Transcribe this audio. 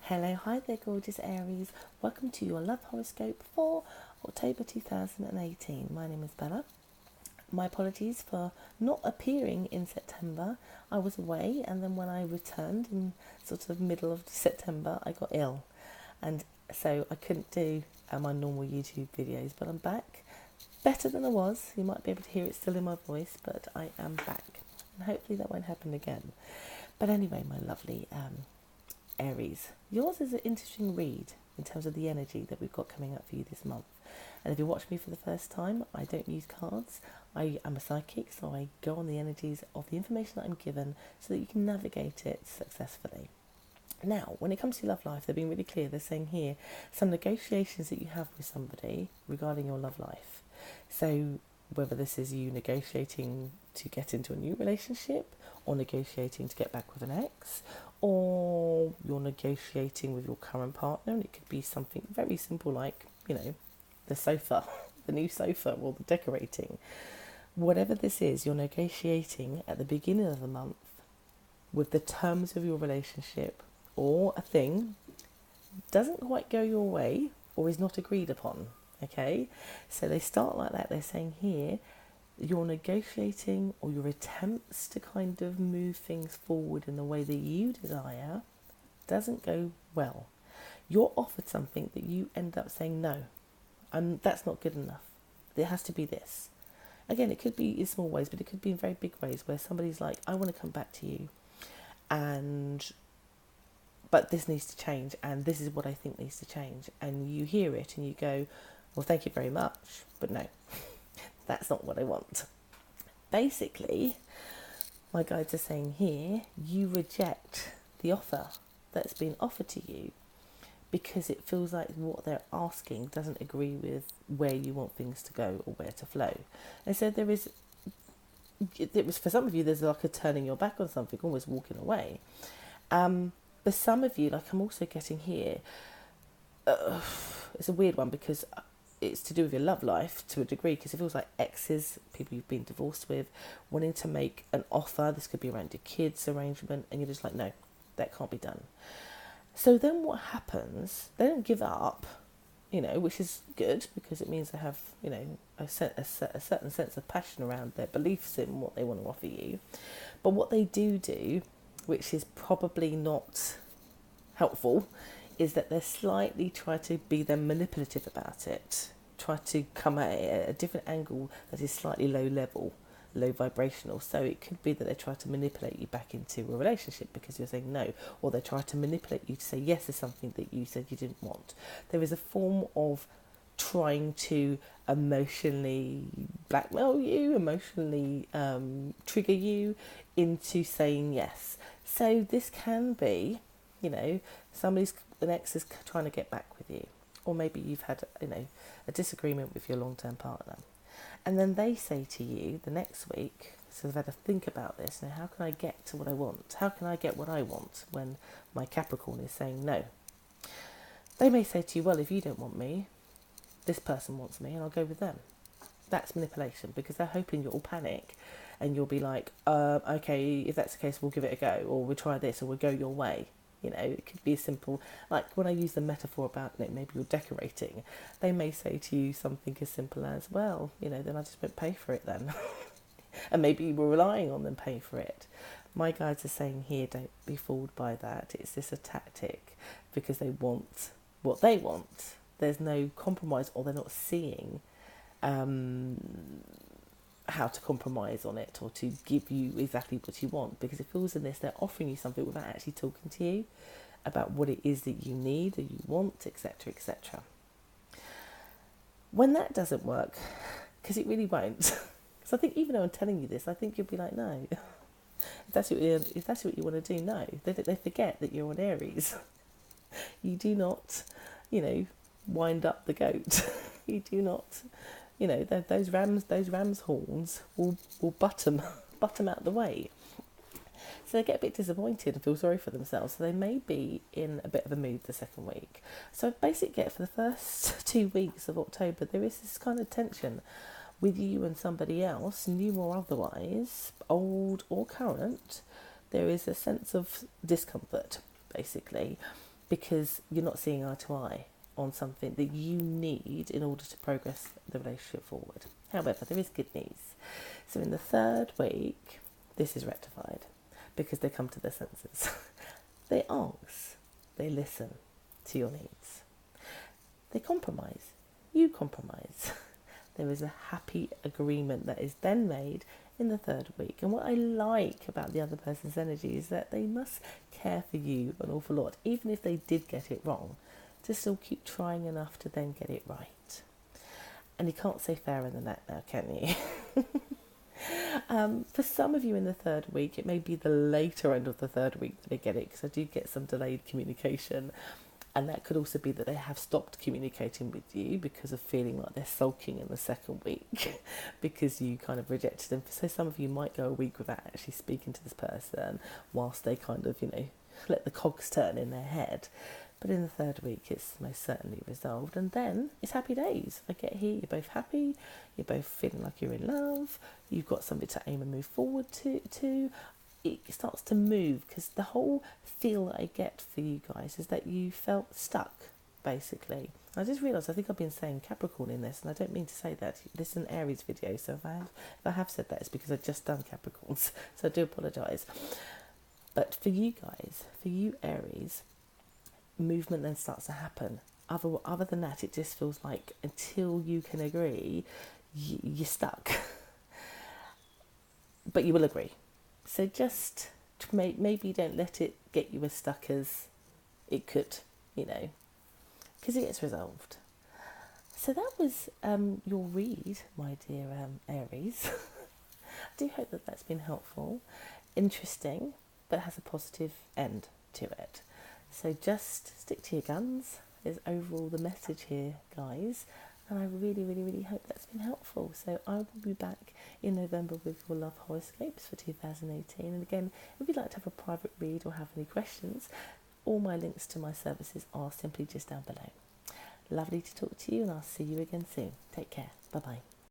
Hello, hi there, gorgeous Aries. Welcome to your love horoscope for October 2018. My name is Bella. My apologies for not appearing in September. I was away, and then when I returned in sort of middle of September, I got ill. And so I couldn't do my normal YouTube videos, but I'm back. Better than I was. You might be able to hear it still in my voice, but I am back. And hopefully that won't happen again. But anyway, my lovely Aries, yours is an interesting read in terms of the energy that we've got coming up for you this month. And if you watch me for the first time, I don't use cards. I am a psychic, so I go on the energies of the information that I'm given so that you can navigate it successfully. Now, when it comes to your love life, they're being really clear. They're saying here some negotiations that you have with somebody regarding your love life. So whether this is you negotiating to get into a new relationship, or negotiating to get back with an ex, or you're negotiating with your current partner, and it could be something very simple like, the sofa, the new sofa, or the decorating. Whatever this is, you're negotiating at the beginning of the month with the terms of your relationship, or a thing doesn't quite go your way or is not agreed upon. Okay, so they start like that. They're saying here, your negotiating or your attempts to kind of move things forward in the way that you desire doesn't go well. You're offered something that you end up saying no, and that's not good enough. There has to be this. Again, it could be in small ways, but it could be in very big ways where somebody's like, I want to come back to you, but this needs to change, and this is what I think needs to change. And you hear it and you go, well, thank you very much, but no, that's not what I want. Basically, my guides are saying here, you reject the offer that's been offered to you because it feels like what they're asking doesn't agree with where you want things to go or where to flow. And so for some of you, there's like a turning your back on something, almost walking away. For some of you, like I'm also getting here, it's a weird one because it's to do with your love life to a degree, because it feels like exes, people you've been divorced with, wanting to make an offer. This could be around your kids' arrangement, and you're just like, no, that can't be done. So then what happens? They don't give up, which is good because it means they have, a certain sense of passion around their beliefs in what they want to offer you. But what they do, which is probably not helpful, is that they slightly try to be then manipulative about it, try to come at it at a different angle that is slightly low vibrational. So it could be that they try to manipulate you back into a relationship because you're saying no, or they try to manipulate you to say yes to something that you said you didn't want. There is a form of trying to emotionally blackmail you, emotionally trigger you into saying yes. So this can be, an ex is trying to get back with you, or maybe you've had, a disagreement with your long-term partner, and then they say to you the next week, so they've had to think about this. Now, how can I get to what I want? How can I get what I want when my Capricorn is saying no? They may say to you, well, if you don't want me, this person wants me, and I'll go with them. That's manipulation, because they're hoping you'll panic and you'll be like, okay, if that's the case, we'll give it a go, or we'll try this, or we'll go your way. It could be as simple, like when I use the metaphor about maybe you're decorating, they may say to you something as simple as, well, then I just won't pay for it then. And maybe you were relying on them paying for it. My guides are saying here, don't be fooled by that. It's just a tactic because they want what they want. There's no compromise, or they're not seeing how to compromise on it or to give you exactly what you want, because it feels in this they're offering you something without actually talking to you about what it is that you need, that you want, etc., etc. When that doesn't work, because it really won't, because I think even though I'm telling you this, I think you'll be like, no, if that's what you want to do, no. They forget that you're an Aries. You do not, wind up the goat. You do not. Those ram's horns will butt them out the way. So they get a bit disappointed and feel sorry for themselves. So they may be in a bit of a mood the second week. So basically, for the first 2 weeks of October, there is this kind of tension with you and somebody else, new or otherwise, old or current. There is a sense of discomfort, basically. because you're not seeing eye to eye on something that you need in order to progress the relationship forward. However, there is good news. So in the third week, this is rectified because they come to their senses. They ask, they listen to your needs. They compromise, you compromise. There is a happy agreement that is then made in the third week. And what I like about the other person's energy is that they must care for you an awful lot, even if they did get it wrong, to still keep trying enough to then get it right. And you can't say fairer than that now, can you? For some of you in the third week, it may be the later end of the third week that they get it, because I do get some delayed communication. And that could also be that they have stopped communicating with you because of feeling like they're sulking in the second week because you kind of rejected them. So some of you might go a week without actually speaking to this person whilst they kind of, let the cogs turn in their head. But in the third week, it's most certainly resolved. And then it's happy days. I get here, you're both happy, you're both feeling like you're in love, you've got something to aim and move forward to. It starts to move, because the whole feel that I get for you guys is that you felt stuck, basically. I just realised I think I've been saying Capricorn in this, and I don't mean to say that. This is an Aries video, so if I have said that, it's because I've just done Capricorns, so I do apologise. But for you guys, for you Aries, movement then starts to happen. Other than that, it just feels like until you can agree, you're stuck. But you will agree. So just maybe don't let it get you as stuck as it could, because it gets resolved. So that was your read, my dear Aries. I do hope that that's been helpful, interesting, but has a positive end to it. So just stick to your guns is overall the message here, guys. And I really, really, really hope that's been helpful. So I will be back in November with your love horoscopes for 2018. And again, if you'd like to have a private read or have any questions, all my links to my services are simply just down below. Lovely to talk to you, and I'll see you again soon. Take care. Bye-bye.